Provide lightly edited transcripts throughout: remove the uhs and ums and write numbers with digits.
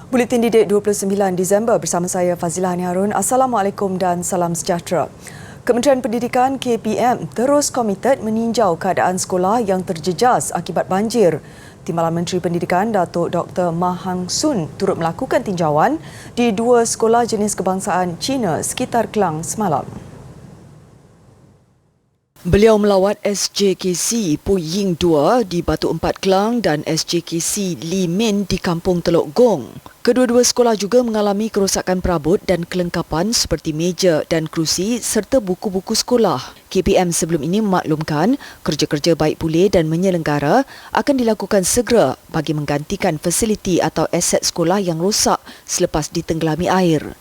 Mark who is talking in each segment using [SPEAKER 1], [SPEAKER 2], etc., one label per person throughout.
[SPEAKER 1] Buletin Didik 29 Disember bersama saya Fazilah Hani Harun. Assalamualaikum dan salam sejahtera. Kementerian Pendidikan KPM terus komited meninjau keadaan sekolah yang terjejas akibat banjir. Timbalan Menteri Pendidikan Datuk Dr. Mah Hang Sun turut melakukan tinjauan di dua sekolah jenis kebangsaan Cina sekitar Kelang semalam. Beliau melawat SJKC Pu Ying 2 di Batu Empat Kelang dan SJKC Li Min di Kampung Teluk Gong. Kedua-dua sekolah juga mengalami kerosakan perabot dan kelengkapan seperti meja dan kerusi serta buku-buku sekolah. KPM sebelum ini memaklumkan kerja-kerja baik pulih dan menyelenggara akan dilakukan segera bagi menggantikan fasiliti atau aset sekolah yang rosak selepas ditenggelami air.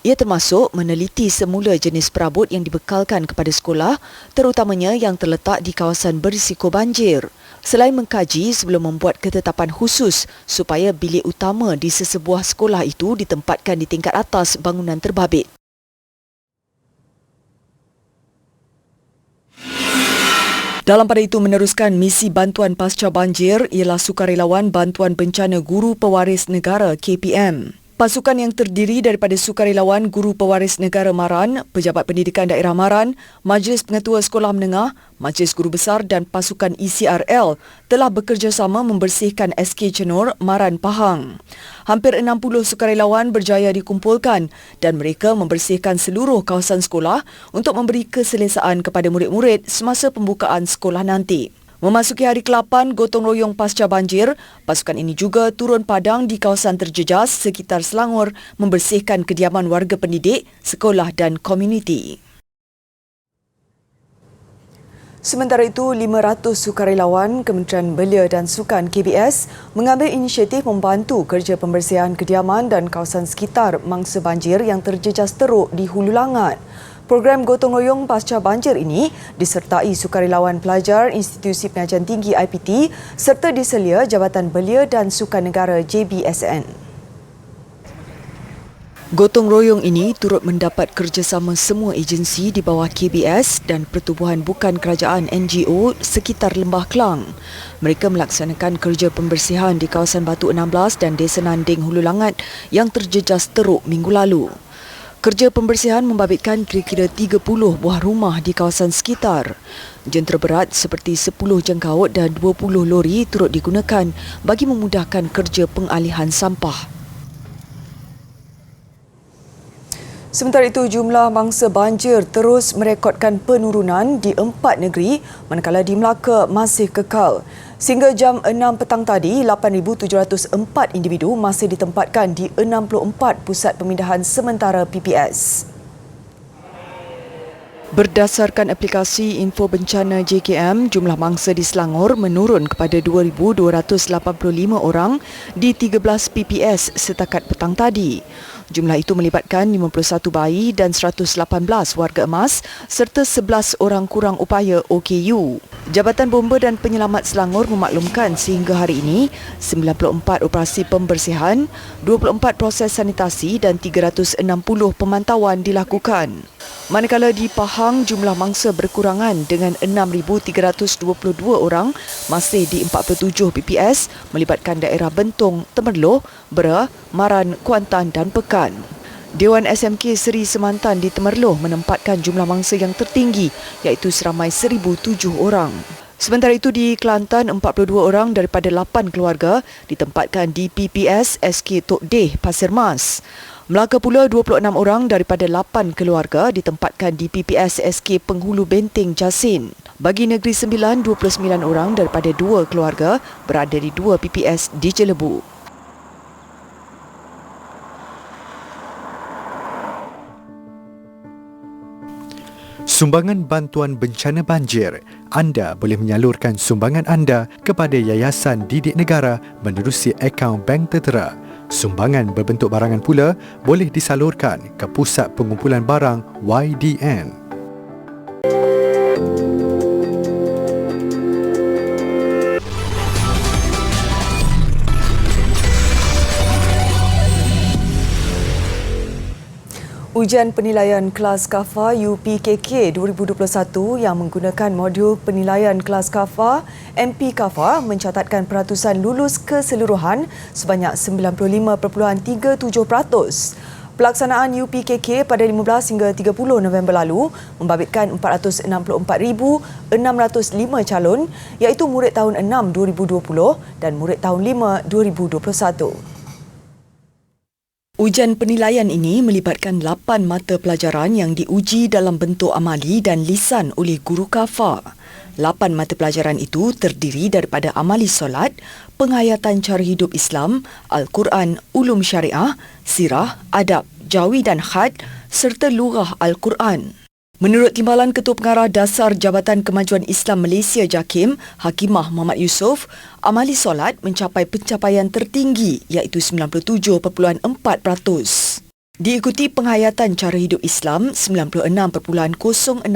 [SPEAKER 1] Ia termasuk meneliti semula jenis perabot yang dibekalkan kepada sekolah, terutamanya yang terletak di kawasan berisiko banjir. Selain mengkaji sebelum membuat ketetapan khusus supaya bilik utama di sesebuah sekolah itu ditempatkan di tingkat atas bangunan terbabit. Dalam pada itu meneruskan misi bantuan pasca banjir ialah sukarelawan bantuan bencana Guru Pewaris Negara KPM. Pasukan yang terdiri daripada sukarelawan Guru Pewaris Negara Maran, Pejabat Pendidikan Daerah Maran, Majlis Pengetua Sekolah Menengah, Majlis Guru Besar dan pasukan ECRL telah bekerjasama membersihkan SK Cenur, Maran, Pahang. Hampir 60 sukarelawan berjaya dikumpulkan dan mereka membersihkan seluruh kawasan sekolah untuk memberi keselesaan kepada murid-murid semasa pembukaan sekolah nanti. Memasuki hari ke-8 gotong royong pasca banjir, pasukan ini juga turun padang di kawasan terjejas sekitar Selangor membersihkan kediaman warga pendidik, sekolah dan komuniti. Sementara itu, 500 sukarelawan Kementerian Belia dan Sukan KBS mengambil inisiatif membantu kerja pembersihan kediaman dan kawasan sekitar mangsa banjir yang terjejas teruk di Hulu Langat. Program gotong royong pasca banjir ini disertai sukarelawan pelajar Institusi Pengajian Tinggi IPT serta diselia Jabatan Belia dan Sukan Negara JBSN. Gotong royong ini turut mendapat kerjasama semua agensi di bawah KBS dan pertubuhan bukan kerajaan NGO sekitar Lembah Kelang. Mereka melaksanakan kerja pembersihan di kawasan Batu 16 dan Desa Nanding Hulu Langat yang terjejas teruk minggu lalu. Kerja pembersihan membabitkan kira-kira 30 buah rumah di kawasan sekitar. Jentera berat seperti 10 jangkaut dan 20 lori turut digunakan bagi memudahkan kerja pengalihan sampah. Sementara itu, jumlah mangsa banjir terus merekodkan penurunan di 4 negeri manakala di Melaka masih kekal. Sehingga jam 6 petang tadi, 8,704 individu masih ditempatkan di 64 pusat pemindahan sementara PPS. Berdasarkan aplikasi Info Bencana JKM, jumlah mangsa di Selangor menurun kepada 2,285 orang di 13 PPS setakat petang tadi. Jumlah itu melibatkan 51 bayi dan 118 warga emas serta 11 orang kurang upaya OKU. Jabatan Bomba dan Penyelamat Selangor memaklumkan sehingga hari ini 94 operasi pembersihan, 24 proses sanitasi dan 360 pemantauan dilakukan. Manakala di Pahang, jumlah mangsa berkurangan dengan 6,322 orang masih di 47 PPS melibatkan daerah Bentong, Temerloh, Bera, Maran, Kuantan dan Pekan. Dewan SMK Seri Semantan di Temerloh menempatkan jumlah mangsa yang tertinggi iaitu seramai 1,007 orang. Sementara itu di Kelantan, 42 orang daripada 8 keluarga ditempatkan di PPS SK Tok Deh, Pasir Mas. Melaka pula 26 orang daripada 8 keluarga ditempatkan di PPS SK Penghulu Benteng, Jasin. Bagi Negeri Sembilan, 29 orang daripada 2 keluarga berada di 2 PPS di Jelebu.
[SPEAKER 2] Sumbangan bantuan bencana banjir. Anda boleh menyalurkan sumbangan anda kepada Yayasan Didik Negara menerusi akaun bank tertera. Sumbangan berbentuk barangan pula boleh disalurkan ke Pusat Pengumpulan Barang YDN.
[SPEAKER 1] Ujian penilaian kelas KAFA UPKK 2021 yang menggunakan modul penilaian kelas KAFA MP KAFA mencatatkan peratusan lulus keseluruhan sebanyak 95.37%. Pelaksanaan UPKK pada 15 hingga 30 November lalu membabitkan 464,605 calon iaitu murid tahun 6 2020 dan murid tahun 5 2021. Ujian penilaian ini melibatkan 8 mata pelajaran yang diuji dalam bentuk amali dan lisan oleh guru KAFA. 8 mata pelajaran itu terdiri daripada amali solat, penghayatan cara hidup Islam, Al-Quran, ulum syariah, sirah, adab, jawi dan had serta lugah Al-Quran. Menurut Timbalan Ketua Pengarah Dasar Jabatan Kemajuan Islam Malaysia JAKIM, Hakimah Muhammad Yusof, amali solat mencapai pencapaian tertinggi iaitu 97.4%. Diikuti penghayatan cara hidup Islam 96.06%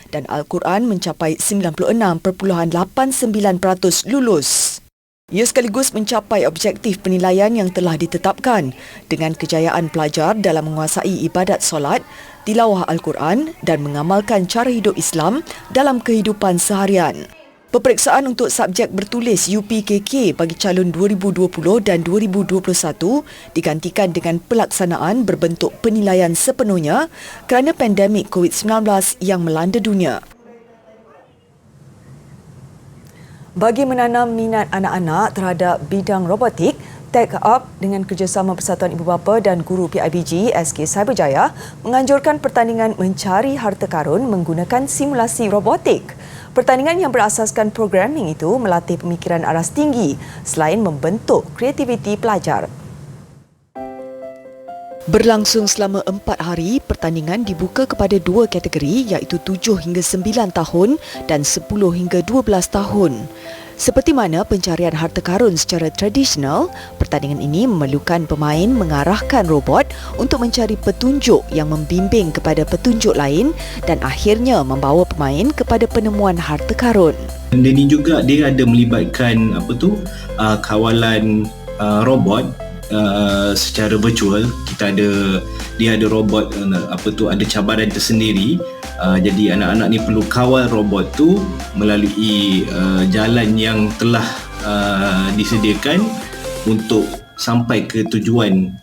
[SPEAKER 1] dan Al-Quran mencapai 96.89% lulus. Ia sekaligus mencapai objektif penilaian yang telah ditetapkan dengan kejayaan pelajar dalam menguasai ibadat solat, tilawah Al-Quran dan mengamalkan cara hidup Islam dalam kehidupan seharian. Peperiksaan untuk subjek bertulis UPKK bagi calon 2020 dan 2021 digantikan dengan pelaksanaan berbentuk penilaian sepenuhnya kerana pandemik COVID-19 yang melanda dunia. Bagi menanam minat anak-anak terhadap bidang robotik, Tech Up dengan kerjasama Persatuan Ibu Bapa dan Guru PIBG SK Cyberjaya menganjurkan pertandingan mencari harta karun menggunakan simulasi robotik. Pertandingan yang berasaskan programming itu melatih pemikiran aras tinggi selain membentuk kreativiti pelajar. Berlangsung selama 4 hari, pertandingan dibuka kepada 2 kategori iaitu 7 hingga 9 tahun dan 10 hingga 12 tahun. Seperti mana pencarian harta karun secara tradisional, pertandingan ini memerlukan pemain mengarahkan robot untuk mencari petunjuk yang membimbing kepada petunjuk lain dan akhirnya membawa pemain kepada penemuan harta karun.
[SPEAKER 3] Dan ini juga dia ada melibatkan kawalan robot secara virtual. Dia ada robot ada cabaran tersendiri. Jadi anak-anak ni perlu kawal robot tu melalui jalan yang telah disediakan untuk sampai ke tujuan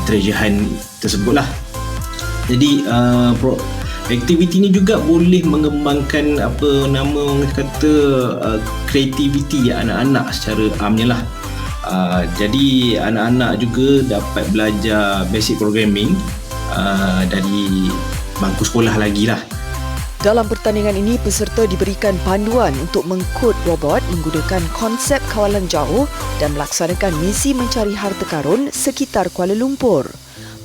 [SPEAKER 3] treasure hunt tersebutlah. Jadi aktiviti ni juga boleh mengembangkan kreativiti anak-anak secara amnya lah. Jadi anak-anak juga dapat belajar basic programming dari bangku sekolah lagi lah.
[SPEAKER 1] Dalam pertandingan ini, peserta diberikan panduan untuk mengkod robot menggunakan konsep kawalan jauh dan melaksanakan misi mencari harta karun sekitar Kuala Lumpur.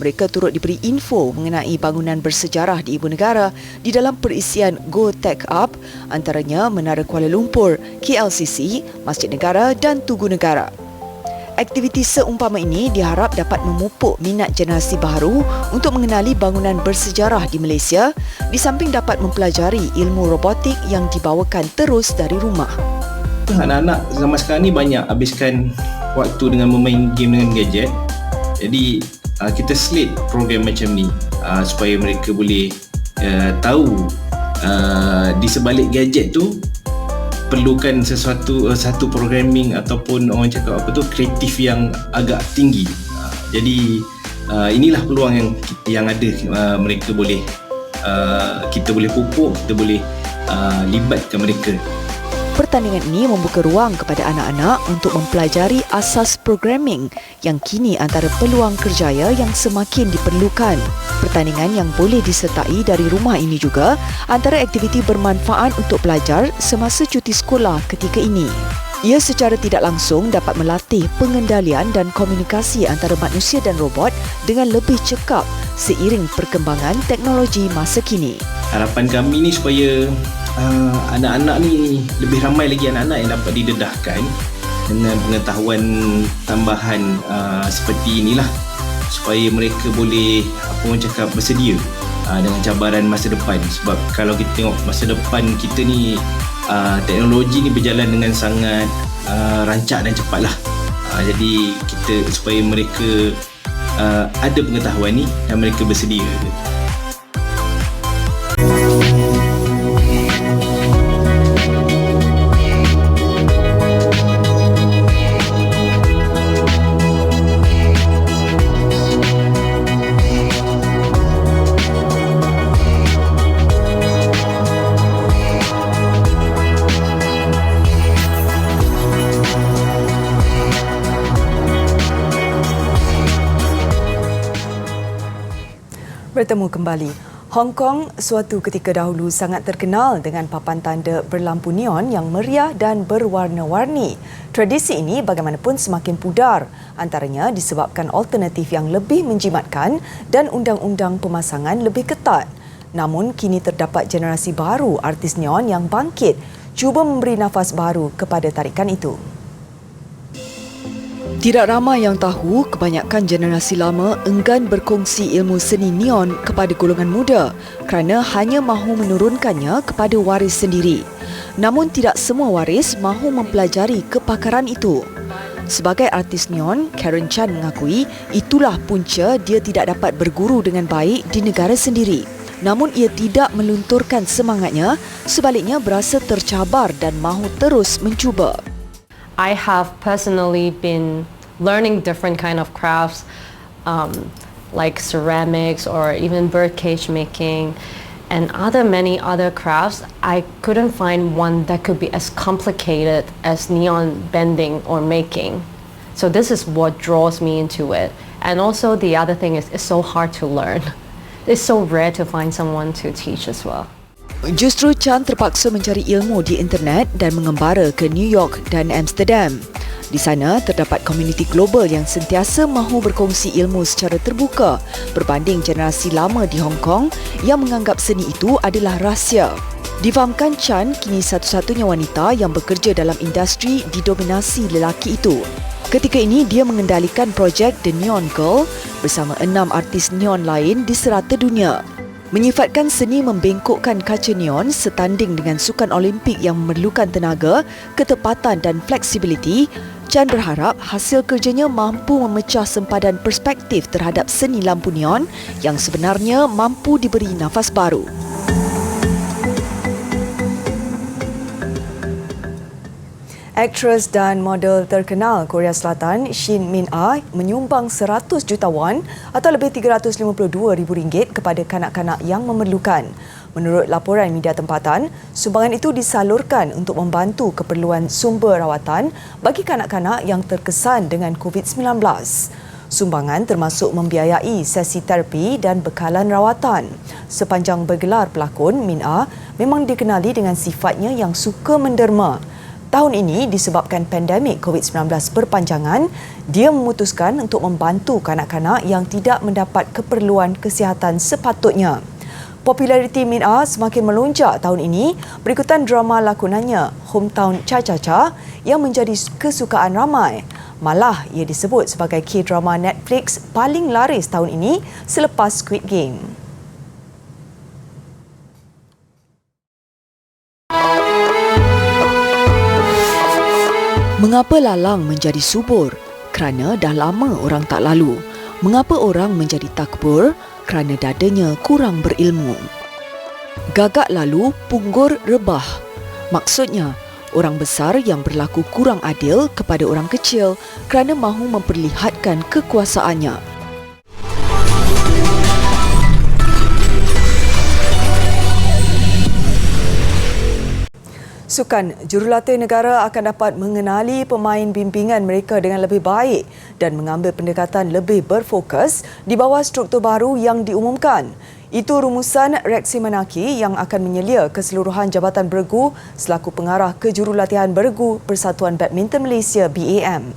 [SPEAKER 1] Mereka turut diberi info mengenai bangunan bersejarah di ibu negara di dalam perisian Go Tech Up, antaranya Menara Kuala Lumpur, KLCC, Masjid Negara dan Tugu Negara. Aktiviti seumpama ini diharap dapat memupuk minat generasi baru untuk mengenali bangunan bersejarah di Malaysia di samping dapat mempelajari ilmu robotik yang dibawakan terus dari rumah.
[SPEAKER 3] Anak-anak zaman sekarang ni banyak habiskan waktu dengan bermain game dengan gadget. Jadi kita slate program macam ni supaya mereka boleh tahu di sebalik gadget tu perlukan satu programming ataupun orang cakap kreatif yang agak tinggi. Jadi inilah peluang yang ada, mereka boleh kita boleh pupuk, kita boleh libatkan mereka.
[SPEAKER 1] Pertandingan ini membuka ruang kepada anak-anak untuk mempelajari asas programming yang kini antara peluang kerjaya yang semakin diperlukan. Pertandingan yang boleh disertai dari rumah ini juga antara aktiviti bermanfaat untuk pelajar semasa cuti sekolah ketika ini. Ia secara tidak langsung dapat melatih pengendalian dan komunikasi antara manusia dan robot dengan lebih cekap seiring perkembangan teknologi masa kini.
[SPEAKER 3] Harapan kami ni supaya anak-anak ni, lebih ramai lagi anak-anak yang dapat didedahkan dengan pengetahuan tambahan seperti inilah, supaya mereka boleh bersedia dengan cabaran masa depan. Sebab kalau kita tengok masa depan kita ni, teknologi ni berjalan dengan sangat rancak dan cepatlah. Jadi kita supaya mereka ada pengetahuan ni dan mereka bersedia.
[SPEAKER 1] Bertemu kembali. Hong Kong suatu ketika dahulu sangat terkenal dengan papan tanda berlampu neon yang meriah dan berwarna-warni. Tradisi ini bagaimanapun semakin pudar, antaranya disebabkan alternatif yang lebih menjimatkan dan undang-undang pemasangan lebih ketat. Namun kini terdapat generasi baru artis neon yang bangkit, cuba memberi nafas baru kepada tarikan itu. Tidak ramai yang tahu kebanyakan generasi lama enggan berkongsi ilmu seni neon kepada golongan muda kerana hanya mahu menurunkannya kepada waris sendiri. Namun tidak semua waris mahu mempelajari kepakaran itu. Sebagai artis neon, Karen Chan mengakui itulah punca dia tidak dapat berguru dengan baik di negara sendiri. Namun ia tidak melunturkan semangatnya, sebaliknya berasa tercabar dan mahu terus mencuba.
[SPEAKER 4] I have personally been learning different kind of crafts, like ceramics or even birdcage making, and many other crafts. I couldn't find one that could be as complicated as neon bending or making. So this is what draws me into it. And also the other thing is, it's so hard to learn. It's so rare to find someone to teach as well.
[SPEAKER 1] Justru Chan terpaksa mencari ilmu di internet dan mengembara ke New York dan Amsterdam. Di sana terdapat komuniti global yang sentiasa mahu berkongsi ilmu secara terbuka berbanding generasi lama di Hong Kong yang menganggap seni itu adalah rahsia. Difahamkan Chan kini satu-satunya wanita yang bekerja dalam industri didominasi lelaki itu. Ketika ini dia mengendalikan projek The Neon Girl bersama 6 artis neon lain di serata dunia. Menyifatkan seni membengkokkan kaca neon setanding dengan sukan Olimpik yang memerlukan tenaga, ketepatan dan fleksibiliti, Chan berharap hasil kerjanya mampu memecah sempadan perspektif terhadap seni lampu neon yang sebenarnya mampu diberi nafas baru. Aktris dan model terkenal Korea Selatan Shin Min-ah menyumbang 100 juta won atau lebih RM352,000 kepada kanak-kanak yang memerlukan. Menurut laporan media tempatan, sumbangan itu disalurkan untuk membantu keperluan sumber rawatan bagi kanak-kanak yang terkesan dengan COVID-19. Sumbangan termasuk membiayai sesi terapi dan bekalan rawatan. Sepanjang bergelar pelakon, Min-ah memang dikenali dengan sifatnya yang suka menderma. Tahun ini disebabkan pandemik COVID-19 berpanjangan, dia memutuskan untuk membantu kanak-kanak yang tidak mendapat keperluan kesihatan sepatutnya. Populariti Min-ah semakin melonjak tahun ini berikutan drama lakonannya Hometown Cha-Cha-Cha yang menjadi kesukaan ramai. Malah ia disebut sebagai K-drama Netflix paling laris tahun ini selepas Squid Game. Mengapa lalang menjadi subur? Kerana dah lama orang tak lalu. Mengapa orang menjadi takbur? Kerana dadanya kurang berilmu. Gagak lalu, punggur rebah. Maksudnya, orang besar yang berlaku kurang adil kepada orang kecil kerana mahu memperlihatkan kekuasaannya. Sukan jurulatih negara akan dapat mengenali pemain bimbingan mereka dengan lebih baik dan mengambil pendekatan lebih berfokus di bawah struktur baru yang diumumkan. Itu rumusan Reksi Manaki yang akan menyelia keseluruhan Jabatan Bergu selaku pengarah kejurulatihan bergu Persatuan Badminton Malaysia BAM.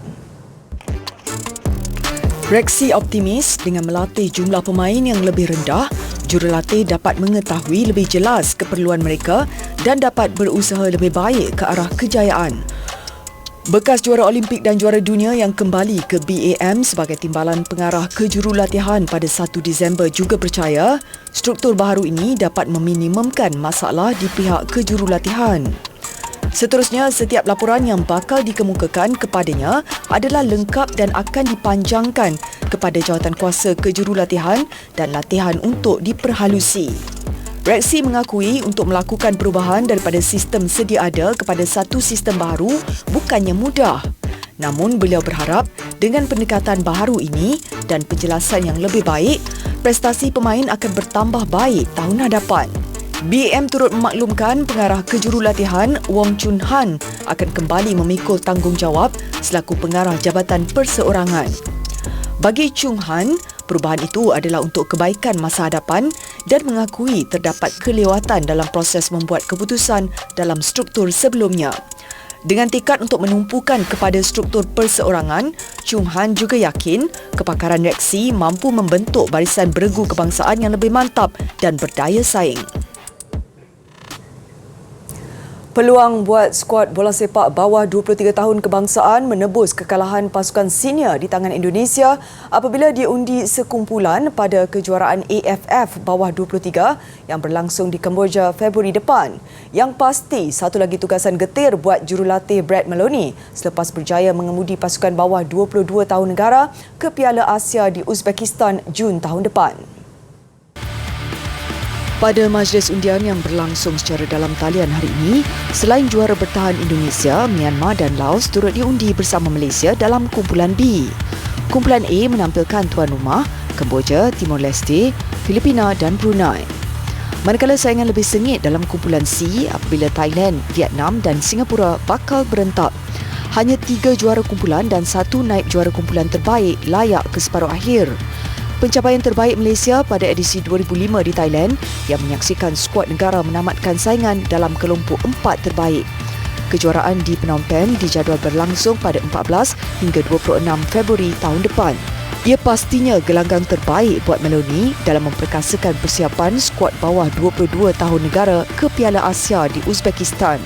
[SPEAKER 1] Reksi optimis dengan melatih jumlah pemain yang lebih rendah, jurulatih dapat mengetahui lebih jelas keperluan mereka dan dapat berusaha lebih baik ke arah kejayaan. Bekas juara Olimpik dan juara dunia yang kembali ke BAM sebagai timbalan pengarah kejurulatihan pada 1 Disember juga percaya struktur baru ini dapat meminimumkan masalah di pihak kejurulatihan. Seterusnya, setiap laporan yang bakal dikemukakan kepadanya adalah lengkap dan akan dipanjangkan kepada jawatankuasa kejurulatihan dan latihan untuk diperhalusi. Reksi mengakui untuk melakukan perubahan daripada sistem sedia ada kepada satu sistem baru bukannya mudah. Namun beliau berharap dengan pendekatan baharu ini dan penjelasan yang lebih baik, prestasi pemain akan bertambah baik tahun hadapan. BM turut memaklumkan pengarah kejurulatihan Wong Chun Han akan kembali memikul tanggungjawab selaku pengarah Jabatan Perseorangan. Bagi Chung Han, perubahan itu adalah untuk kebaikan masa hadapan dan mengakui terdapat kelewatan dalam proses membuat keputusan dalam struktur sebelumnya. Dengan tekad untuk menumpukan kepada struktur perseorangan, Chung Han juga yakin kepakaran reksi mampu membentuk barisan beregu kebangsaan yang lebih mantap dan berdaya saing. Peluang buat skuad bola sepak bawah 23 tahun kebangsaan menebus kekalahan pasukan senior di tangan Indonesia apabila diundi sekumpulan pada kejuaraan AFF bawah 23 yang berlangsung di Kemboja Februari depan. Yang pasti, satu lagi tugasan getir buat jurulatih Brad Maloney selepas berjaya mengemudi pasukan bawah 22 tahun negara ke Piala Asia di Uzbekistan Jun tahun depan. Pada majlis undian yang berlangsung secara dalam talian hari ini, selain juara bertahan Indonesia, Myanmar dan Laos turut diundi bersama Malaysia dalam kumpulan B. Kumpulan A menampilkan tuan rumah, Kemboja, Timor Leste, Filipina dan Brunei. Manakala saingan lebih sengit dalam kumpulan C apabila Thailand, Vietnam dan Singapura bakal berentak. Hanya 3 juara kumpulan dan 1 naib juara kumpulan terbaik layak ke separuh akhir. Pencapaian terbaik Malaysia pada edisi 2005 di Thailand yang menyaksikan skuad negara menamatkan saingan dalam kelompok 4 terbaik. Kejuaraan di Phnom Penh dijadual berlangsung pada 14 hingga 26 Februari tahun depan. Ia pastinya gelanggang terbaik buat Maloney dalam memperkasakan persiapan skuad bawah 22 tahun negara ke Piala Asia di Uzbekistan.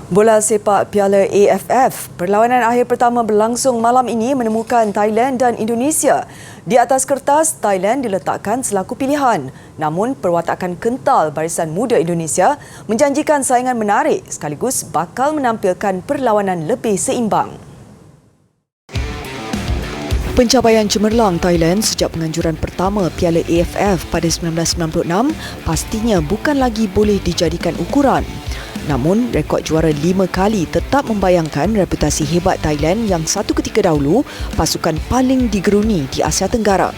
[SPEAKER 1] Bola sepak Piala AFF, perlawanan akhir pertama berlangsung malam ini menemukan Thailand dan Indonesia. Di atas kertas, Thailand diletakkan selaku pilihan. Namun, perwatakan kental barisan muda Indonesia menjanjikan saingan menarik sekaligus bakal menampilkan perlawanan lebih seimbang. Pencapaian cemerlang Thailand sejak penganjuran pertama Piala AFF pada 1996 pastinya bukan lagi boleh dijadikan ukuran. Namun, rekod juara 5 kali tetap membayangkan reputasi hebat Thailand yang satu ketika dahulu pasukan paling digeruni di Asia Tenggara.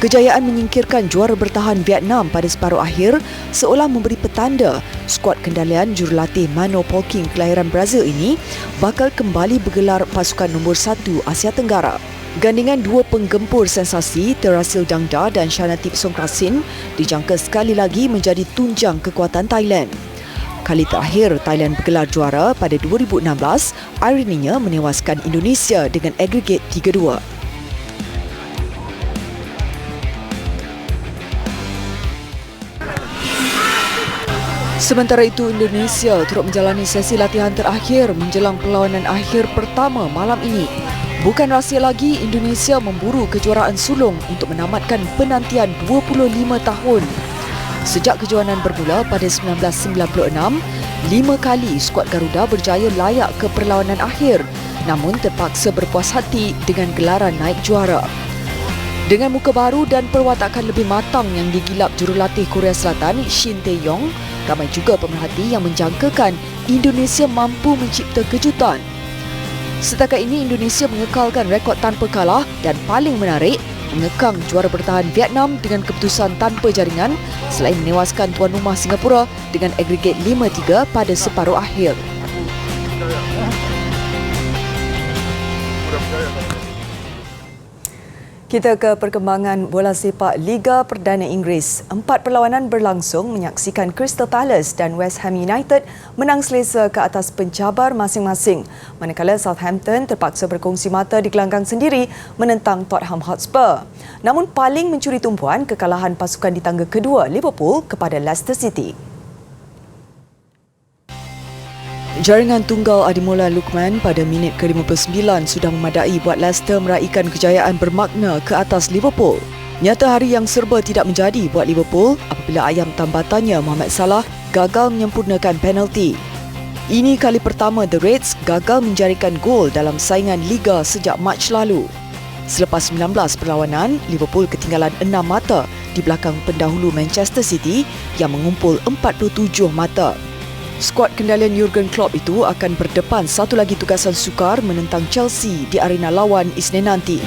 [SPEAKER 1] Kejayaan menyingkirkan juara bertahan Vietnam pada separuh akhir seolah memberi petanda skuad kendalian jurulatih Mano Polking kelahiran Brazil ini bakal kembali bergelar pasukan nombor 1 Asia Tenggara. Gandingan dua penggempur sensasi Terasil Dangda dan Shanatip Songkrasin dijangka sekali lagi menjadi tunjang kekuatan Thailand. Kali terakhir Thailand bergelar juara pada 2016, ironinya menewaskan Indonesia dengan agregat 3-2. Sementara itu, Indonesia turut menjalani sesi latihan terakhir menjelang perlawanan akhir pertama malam ini. Bukan rahsia lagi, Indonesia memburu kejuaraan sulung untuk menamatkan penantian 25 tahun. Sejak kejohanan bermula pada 1996, 5 kali skuad Garuda berjaya layak ke perlawanan akhir, namun terpaksa berpuas hati dengan gelaran naik juara. Dengan muka baru dan perwatakan lebih matang yang digilap jurulatih Korea Selatan Shin Tae-yong, ramai juga pemerhati yang menjangkakan Indonesia mampu mencipta kejutan. Setakat ini Indonesia mengekalkan rekod tanpa kalah dan paling menarik, mengekang juara bertahan Vietnam dengan keputusan tanpa jaringan selain menewaskan tuan rumah Singapura dengan agregat 5-3 pada separuh akhir. Kita ke perkembangan bola sepak Liga Perdana Inggeris. 4 perlawanan berlangsung menyaksikan Crystal Palace dan West Ham United menang selesa ke atas pencabar masing-masing. Manakala Southampton terpaksa berkongsi mata di gelanggang sendiri menentang Tottenham Hotspur. Namun paling mencuri tumpuan kekalahan pasukan di tangga kedua Liverpool kepada Leicester City. Jaringan tunggal Ademola Lookman pada minit ke-59 sudah memadai buat Leicester meraihkan kejayaan bermakna ke atas Liverpool. Nyata hari yang serba tidak menjadi buat Liverpool apabila ayam tambatannya Mohamed Salah gagal menyempurnakan penalti. Ini kali pertama The Reds gagal menjaringkan gol dalam saingan Liga sejak Mac lalu. Selepas 19 perlawanan, Liverpool ketinggalan 6 mata di belakang pendahulu Manchester City yang mengumpul 47 mata. Skuad kendalian Jurgen Klopp itu akan berdepan satu lagi tugasan sukar menentang Chelsea di arena lawan Isnin nanti.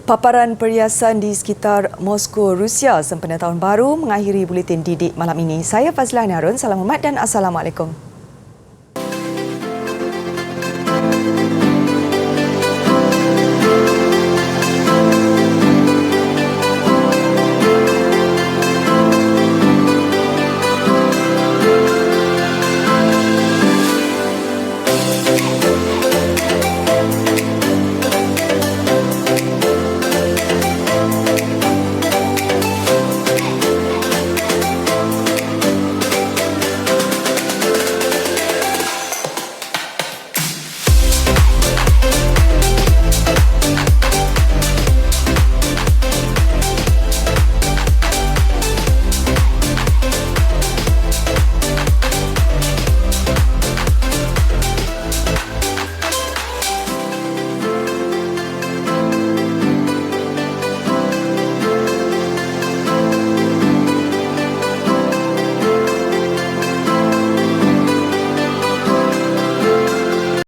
[SPEAKER 1] Paparan perhiasan di sekitar Moskow, Rusia sempena tahun baru mengakhiri buletin Didik malam ini. Saya Fazlan Harun, salam hormat dan Assalamualaikum.